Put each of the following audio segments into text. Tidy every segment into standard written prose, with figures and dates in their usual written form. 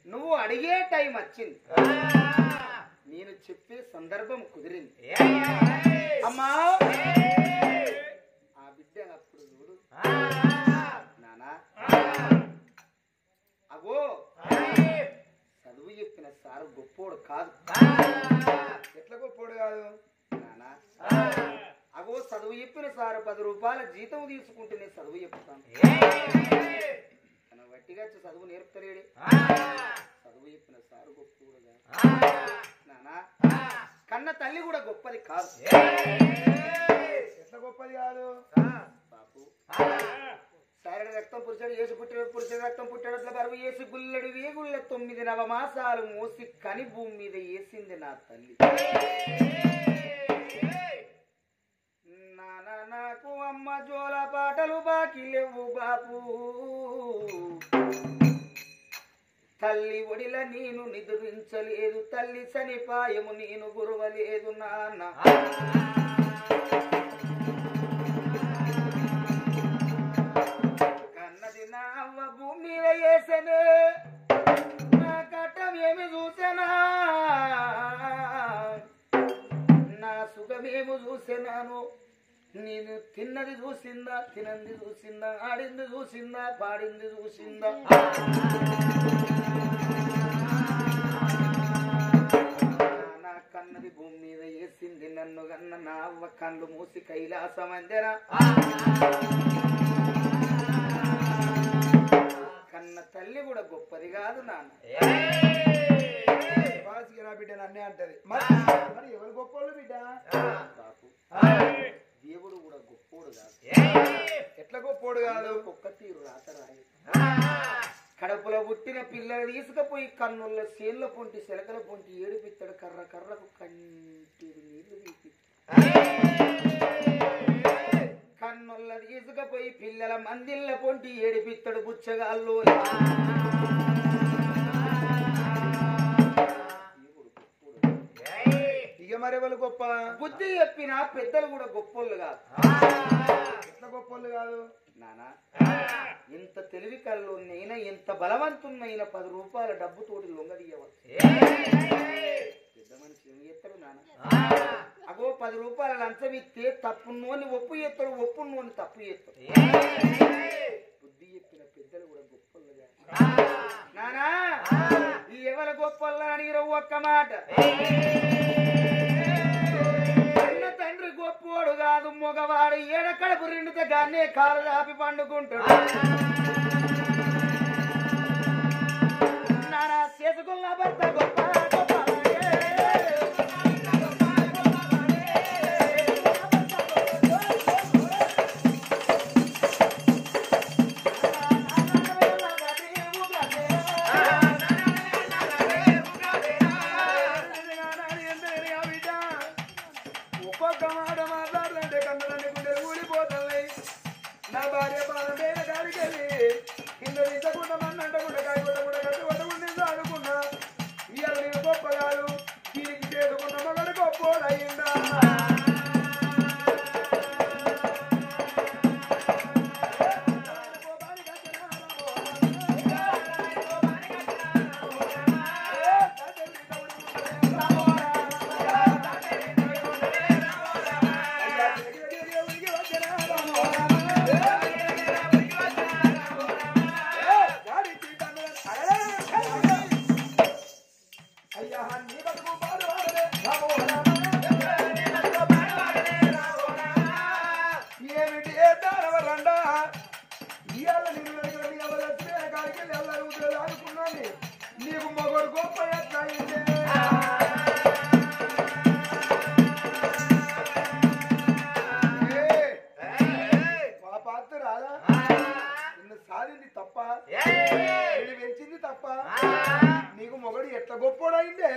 నువ్వు అడిగే టైం వచ్చింది నేను చెప్పే సందర్భం కుదిరింది అమ్మా ఆ బిడ్డ అప్పుడు చూడు నానా అగో చదువు చెప్పిన సారు గొప్పోడు కాదు ఎట్లా గొప్పోడు కాదు నానా అగో చదువు చెప్పిన సారు 10 రూపాయల జీతం తీసుకుంటే నేను చదువు చెప్తాను తన వట్టిగా చదువు నేర్పుతలేడు చదువు చెప్పిన సారు గొప్పోడు నానా కన్న తల్లి కూడా గొప్పది కాదు ఎట్లా గొప్పది కాదు బాపు సారడ రక్తం పురుషుడు ఏసు పుట్టాడు పురుషుడు రక్తం పుట్టాడు బరువు ఏసి గుల్లడు వేగుళ్ళ 9 నవమాసాలు మోసి కని భూమి మీద వేసింది నా తల్లి నానా నాకు అమ్మ జోల పాటలు బాకి లేవు బాపు తల్లి ఒడిల నేను నిద్రించలేదు తల్లి సనిపాయము నేను గురువలేదు నాన్న కన్నది నా అవ్వ భూమి మీద వేసనే నా కట్టం ఏమి చూసెనా నా సుఖమేమి చూసెనాను నేను తిన్నది చూసిందా తినంది చూసిందా ఆడింది చూసిందా పాడింది చూసిందా నా కన్నది భూమి మీద వేసింది నన్ను కన్న నా అవ్వ కళ్ళు మూసి కైలాసం అందెనా కన్న తల్లి కూడా గొప్పది కాదు నాన్న బిడ్డ నన్నే అంటది మరి ఎవరు గొప్పోళ్ళు బిడ్డ బాపు దేవుడు కూడా గొప్పోడు కాదు ఎట్లా గొప్పోడు కాదు ఒక్క తీరు రాత రాయి కడపలో పుట్టిన పిల్లలు తీసుకుపోయి కన్నుల సేన్ల పొంటి శెలకల పొంటి ఏడిపిస్తాడు కర్ర కర్రకు కంటిది నీళ్లు కన్నుల తీసుకుపోయి పిల్లల మందిళ్ళ పొంటి ఏడిపిస్తాడు బుచ్చగాళ్ళు ఇక మరెవరు గొప్ప బుద్ధి చెప్పిన పెద్దలు కూడా గొప్పోళ్ళు కాదు ఎట్లా గొప్పోళ్ళు కాదు నానా ఇంత తెలివి కల్లోనైనా ఎంత బలవంతున్నైనా 10 రూపాయల డబ్బుతోటి లొంగదీయవచ్చు పెద్ద మనిషి ఏం చేస్తాడు నాన్న అగో 10 రూపాయల లంచం ఇస్తే తప్పున్నోని ఒప్పు చేస్తాడు ఒప్పున్నోని తప్పు చేస్తాడు బుద్ధి చెప్పిన పెద్దలు కూడా గొప్పలుగా నానా ఈ ఎవరు గొప్పలు అడిగిన ఒక్క మాట తండ్రి గొప్పోడు కాదు మగవాడు ఏడకడపు 2 గానే కాలు దాపి పండుకుంటాడు నానా చేసుకున్న భర్త గొప్ప నీకు మొగడు గొప్ప పాపాత్ర రాదా నిన్ను సాధింది తప్ప నిన్ను పెంచింది తప్ప నీకు మొగడు ఎట్లా గొప్పోడైందే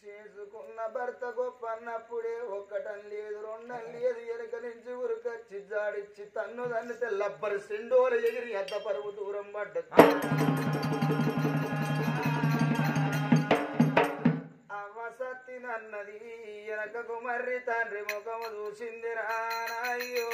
చేసుకున్న భర్త గొప్ప అన్నప్పుడే ఒక్కటం లేదు 2 లేదు ఎరుక నుంచి ఉరుకొచ్చి జాడిచ్చి తన్ను తన్నితే లబ్బరి సెండోల ఎగిరి అద్ద పరువు దూరం పడ్డది అమ్మ సత్తినన్నది వెనకకు మర్రి తండ్రి ముఖము చూసింది రానాయ్యో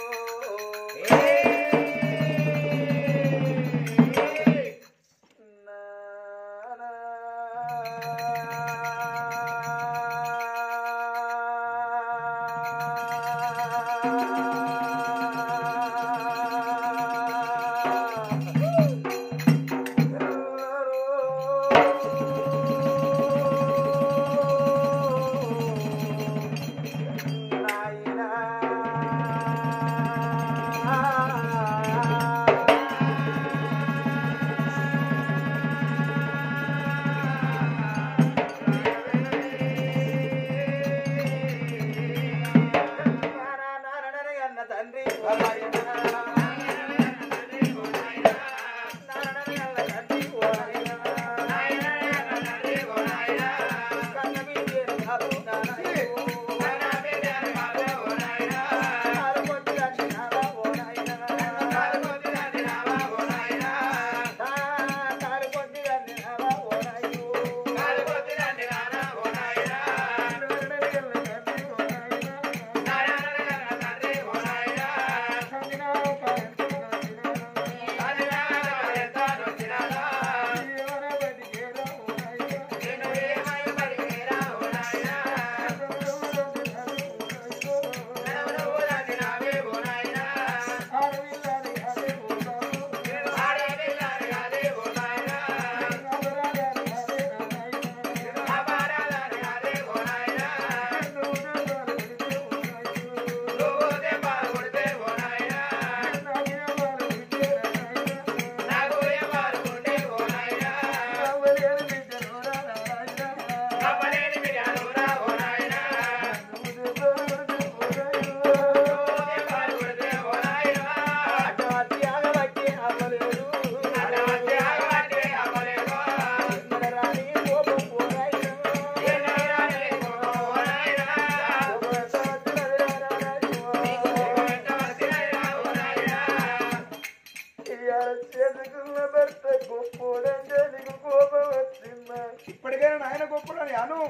అను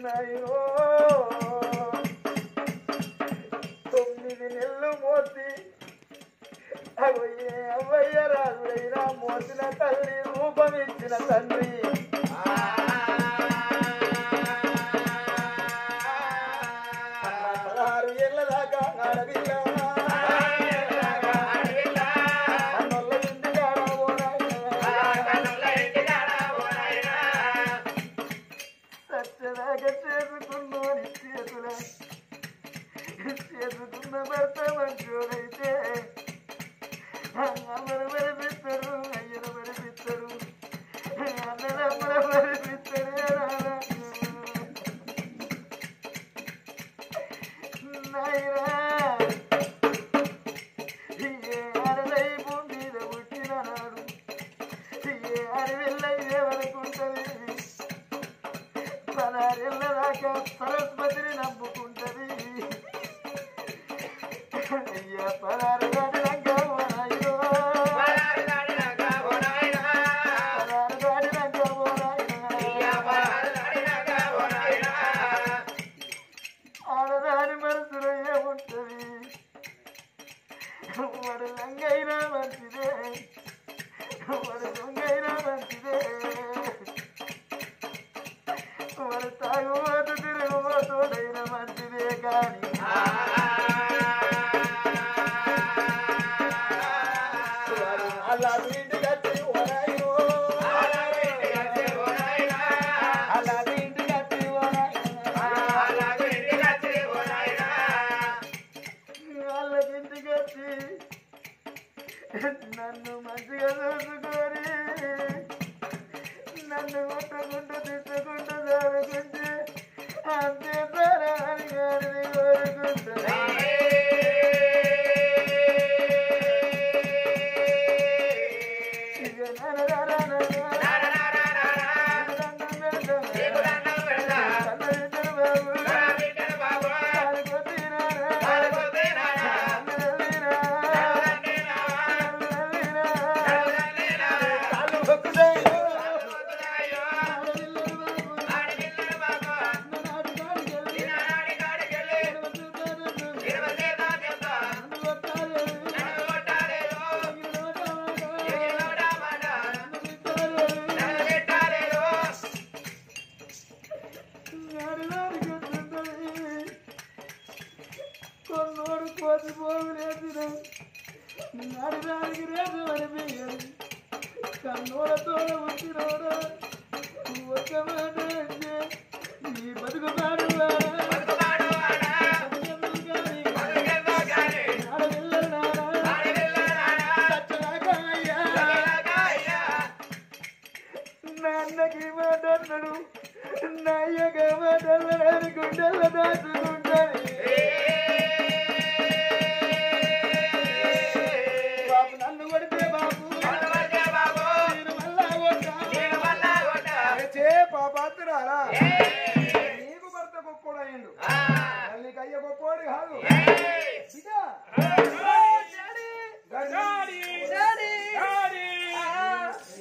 నాయనో 9 నెలలు మోసి అవ్వయ్య రాజుడైనా మోసిన తల్లి రూపమిచ్చిన తండ్రి 16 ఏళ్ళ దాకా ఆడపిల్ల చేసుకున్న భర్త మంచోడైతే అమ్మను మరిపిస్తాడు అయ్యను మరిపిస్తాడు అన్నదమ్మను మరిపిస్తాడే నాయనా ఏ అడలై భూమి మీద పుట్టిన నాడు ఏ అడవిల్లై ఏమనుకుంటది 16 ఏళ్ళ దాకా సరస్వతిని నమ్ముకుంటది అయ్యా 16 దాటినాక ఓ నాయనో 16 దాటినాక ఓ నాయనా ఆడదాని మనసులో ఏముంటది వాడు లంగైనా మంచిదే వాడు దొంగైనా మంచిదే వాడు తాగుబోతు తిరుగుబోతుడైనా మంచిదే కానీ అలా ఇంటి కట్టి ఓరాయో అలా ఇంటి కట్టి ఓరాయో వాళ్ళకింటి కట్టి నన్ను మంచిగా చూసుకొని నన్ను కొట్టుకుంటూ తిట్టుకుంటూ చదువుకుంటే అంతే తరాని గారిని కోరుకుంటున్నా కొన్నోడు కోసి పోగులేసిన నడడానికి రేపు అనిపించదు కన్నోడతో వచ్చినోడు ఒక్క మాట అంటే నీ బతుకు పాడు నాన్నకి మాటన్నాడు నాయ్యగా మాటన్నాడు గుండెల దాచుకుంటాను బాబు నన్ను కొడితే బాబు నేను మళ్ళా కొట్టా చే పాపాత్రారా నీకు భర్త గొప్పోడయ్యిండు నీకు అయ్య గొప్పోడు కాదు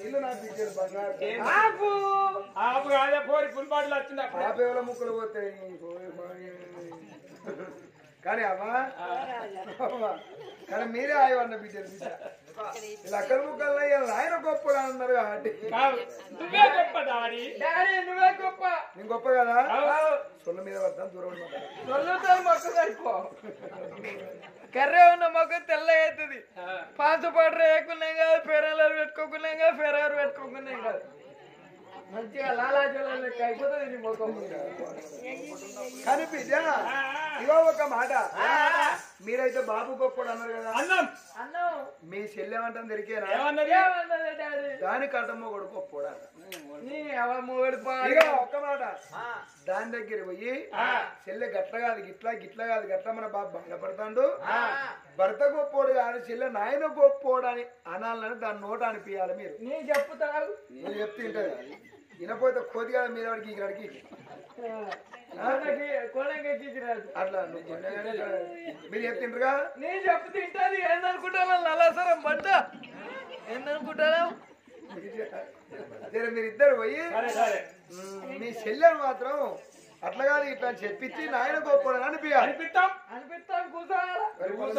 ఇల్లు నా పిచ్చారు బంగారు ఆపు కాదే పోరి ఫుల్ బాటిల్ వచ్చింది ఆపేవల ముక్కలు పోతాయి కానీ అమ్మా కానీ మీరే ఆయవన్న బిడ్డలు బిడ్డ ఇలా అక్కడి ముక్కలు ఆయన గొప్ప అన్నారు కాబట్టి నువ్వే గొప్ప డాడీ డాడీ నువ్వే గొప్ప నేను గొప్ప కదా సొల్ల మీద పడతాను దూరం సొల్లుతో మొక్క సరిపో కర్రే ఉన్న మొక్క తెల్ల అవుతుంది పాత పాట వేయకున్నాం కాదు ఫెరాలు పెట్టుకోకున్నాం కాదు ఫెరారు పెట్టుకోకున్నాం కాదు మంచిగా లాలాజలం లెక్క అయిపోతుంది నీ ముఖం కానీ బిడ్డ ఇగో ఒక మాట మీరైతే బాబు గొప్పడు అన్నారు కదా అన్నం అన్నం మీ చెల్లెమంటాం దొరికేనా ఏమన్నది డాడీ దాని కట్టమ్మ కొడుకు గొప్పడా నీ అవ మూడు ఇక ఒక్క మాట దాని దగ్గర పోయి చెల్లె గట్ల కాదు గిట్లా గిట్లా కాదు గట్ల మన బాబు భంగపడతాడు భర్త గొప్పోడు కాదు చెల్లె నాయన గొప్పోడు అని అనాలని దాని నోట అనిపించాలి మీరు నీ చెప్పుతావు నేను చెప్తుంటది వినపోతే కోతి కాదు మీద వాడికి ఇక్కడికి అట్లా మీరు చెప్తుంటారుగా నేను చెప్పు తింటాది ఏందనుకుంటాను నల్లసరం పడ్డ ఏందనుకుంటాను మీరు ఇద్దరు పోయి నీ చెల్లెలు మాత్రం అట్లా కాదు ఇట్లా అని చెప్పించి నాయన గొప్పడని అనిపించాలి. అనిపిస్తాం కూర్చో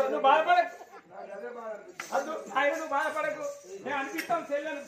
నువ్వు బాధపడకు అద్దు ఆయన నువ్వు బాధపడకు నేను అనిపిస్తాం చెల్లెను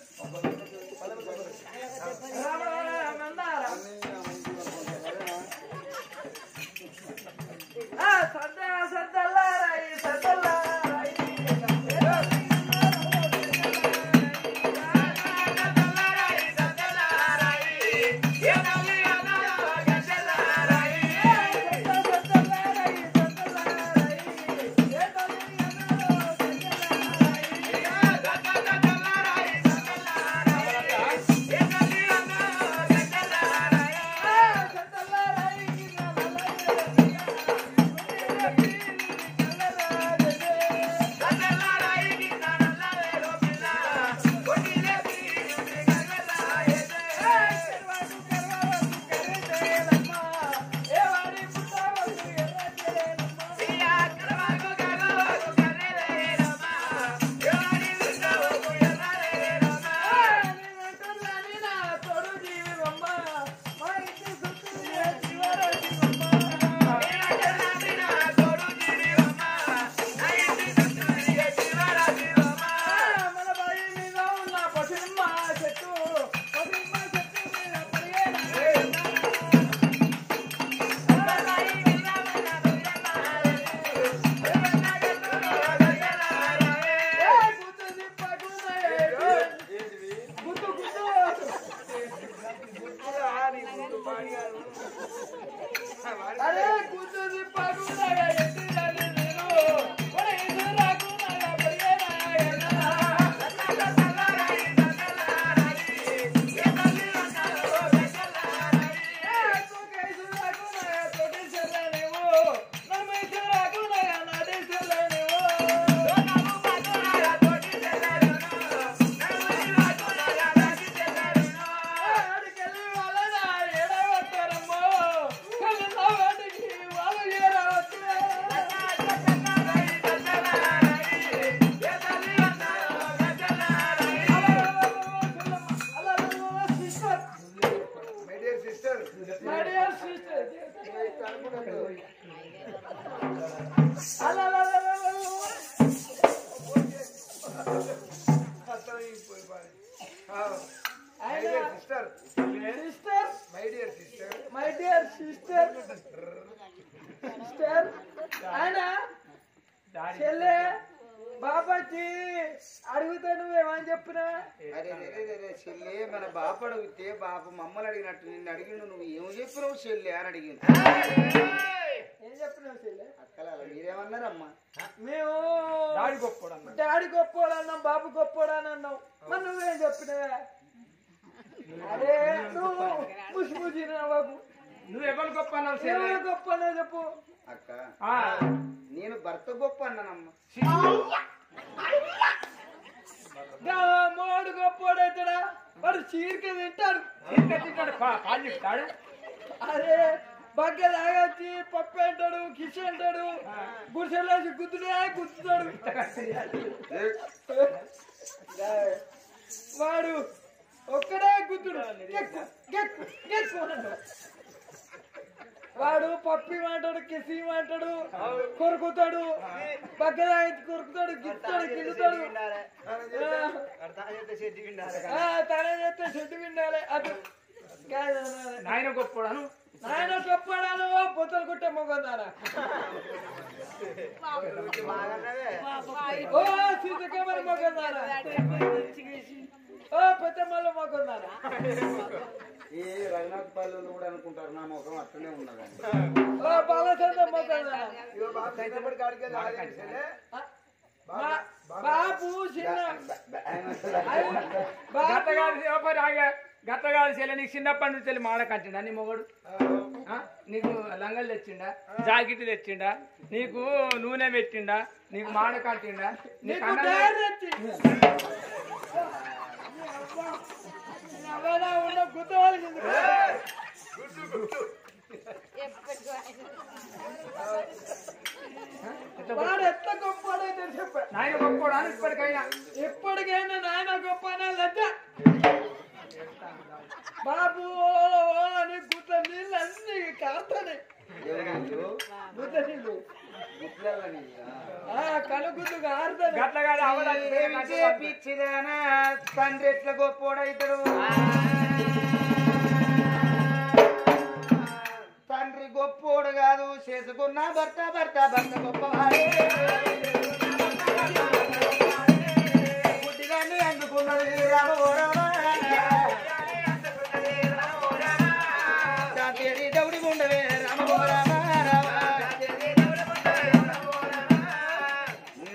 చెల్లె బాబాజీ అడుగుతా నువ్వేమని చెప్పినా అరే చెల్లె మన బాప అడిగితే బాప మమ్మల్ని అడిగినట్టు నిన్ను అడిగిండు నువ్వు ఏం చెప్పినావు చెల్లె అని అడిగింది. ఏం చెప్పినావు చెల్లె? అక్కల మీరేమన్నారమ్మా? మేము డాడీ గొప్పోడన్నాం బాబు గొప్పోడన్నావు మరి నువ్వేం చెప్పినావా? అరే నువ్వు ముసి బాబు నువ్వు ఎవరు గొప్ప అన్నావు? గొప్ప అన్నావు చెప్పు. అక్క నేను భర్త గొప్ప అన్నానమ్మా. మోడు గొప్పోడైతాడా? వాడు చీరిక తింటాడు పాలు చెప్తాడు. అరే బగ్గ తాగొచ్చి పప్పు అంటాడు కిష్ అంటాడు గుడిసెలేసి గుద్దుతాడు. వాడు ఒక్కడే గుద్దుడు వాడు పప్పి మాంటాడు కిసి మాంటాడు కొరుకుతాడు బగ్గ కొరుకుతాడు గిస్తాడు కిందుతాడు తన చేస్తే చెట్టు విండాలి. అది నాయన గొప్పడాను నాయన గొప్పడాను పొత్తలు కొట్టే మొగన్నారా ఓ సీతకేమని మొగన్నారా ఓ పెద్దమ్మలో మొగన్నారా ఈ రఘునాథ్ పల్లెలు కూడా అనుకుంటారు నా ముఖం అట్లనే ఉన్నదని. ఓ బాలచంద్ర మొగన్నారా బాబు గట్టగాలి చెల్లె నీకు చిన్నప్పటి నుంచి వెళ్ళి మాడ కట్టిండా నీ మొగడు? నీకు లంగలు తెచ్చిండా జాకెట్ తెచ్చిండా నీకు నూనె పెట్టిండా నీకు మాడ కట్టిండా నీకు ఉన్న గుర్తవాళ్ళకి వాడు ఎట్లా గొప్పడైతే చెప్ప నాయన గొప్పడా ఇప్పటికైనా నాయన గొప్ప లజ్జ బాబు కాస్తానే గుడ్ల నీళ్ళు కనుగుడ్లు కారుతాను గట్ల కాదు అవడానికి పిచ్చిదానా తండ్రి ఎట్లా గొప్పోడైతాడు తండ్రి గొప్పోడు కాదు చేసుకున్న భర్త భర్త భర్త గొప్పవాడే పుట్టిదాన్ని అందుకున్నది రామోరామేడి దౌడి ఉండవే రామోరామ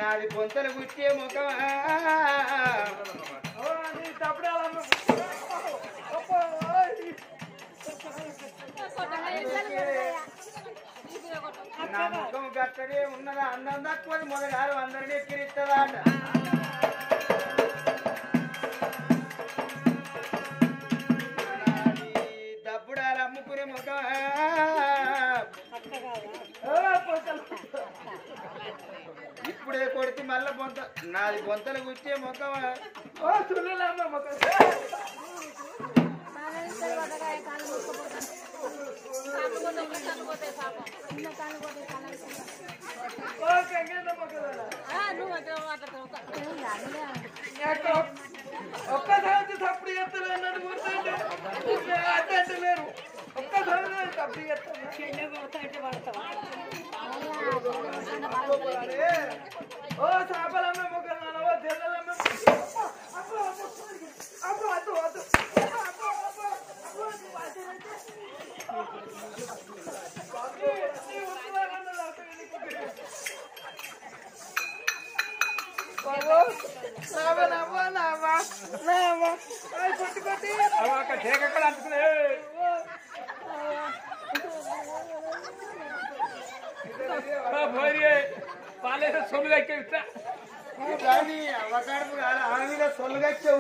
నాది పొంతలు గుచ్చే ముఖమా నా ముఖం గట్టడే ఉన్నదా అందం తక్కువ మొదగారు అందరినీ ఎక్కిరిస్తుందా అంట డబ్బుడాలు అమ్ముకునే ముఖం ఇప్పుడే కొడితే మళ్ళా బొంత నాది బొంతలు గుచ్చే ముఖం ఒక్కసారి తప్పుడు చేస్తారు అన్నట్టు గుర్తుంటలేరు ఒక్కసారి తప్పుడు ఓ చేపలమ్మే మొక్కలు తెల్లలమ్మే పాలేదో సొమ్ముగా కానీ అవకాడపు కాదు ఆమె మీద సొల్లుగచ్చే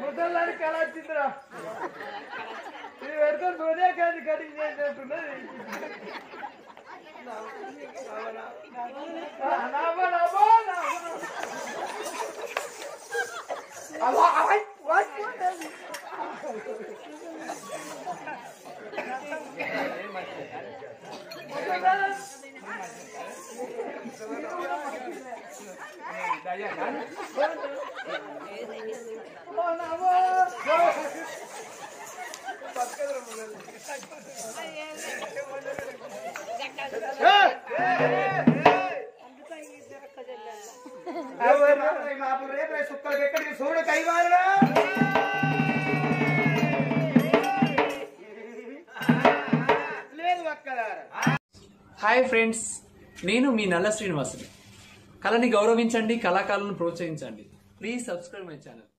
ముసల్లాని కళ వచ్చిందిరా ఇది పెడితే సోనియా గాంధీ కటింగ్ చేసేట్టున్నది రేపు సుక్కలకి ఎక్కడికి చూడు కైవారుగా లేదు అక్కదారా. హాయ్ ఫ్రెండ్స్, నేను మీ నల్ల శ్రీనివాసుని. కళని గౌరవించండి, కళాకారులను ప్రోత్సహించండి. Please subscribe my channel.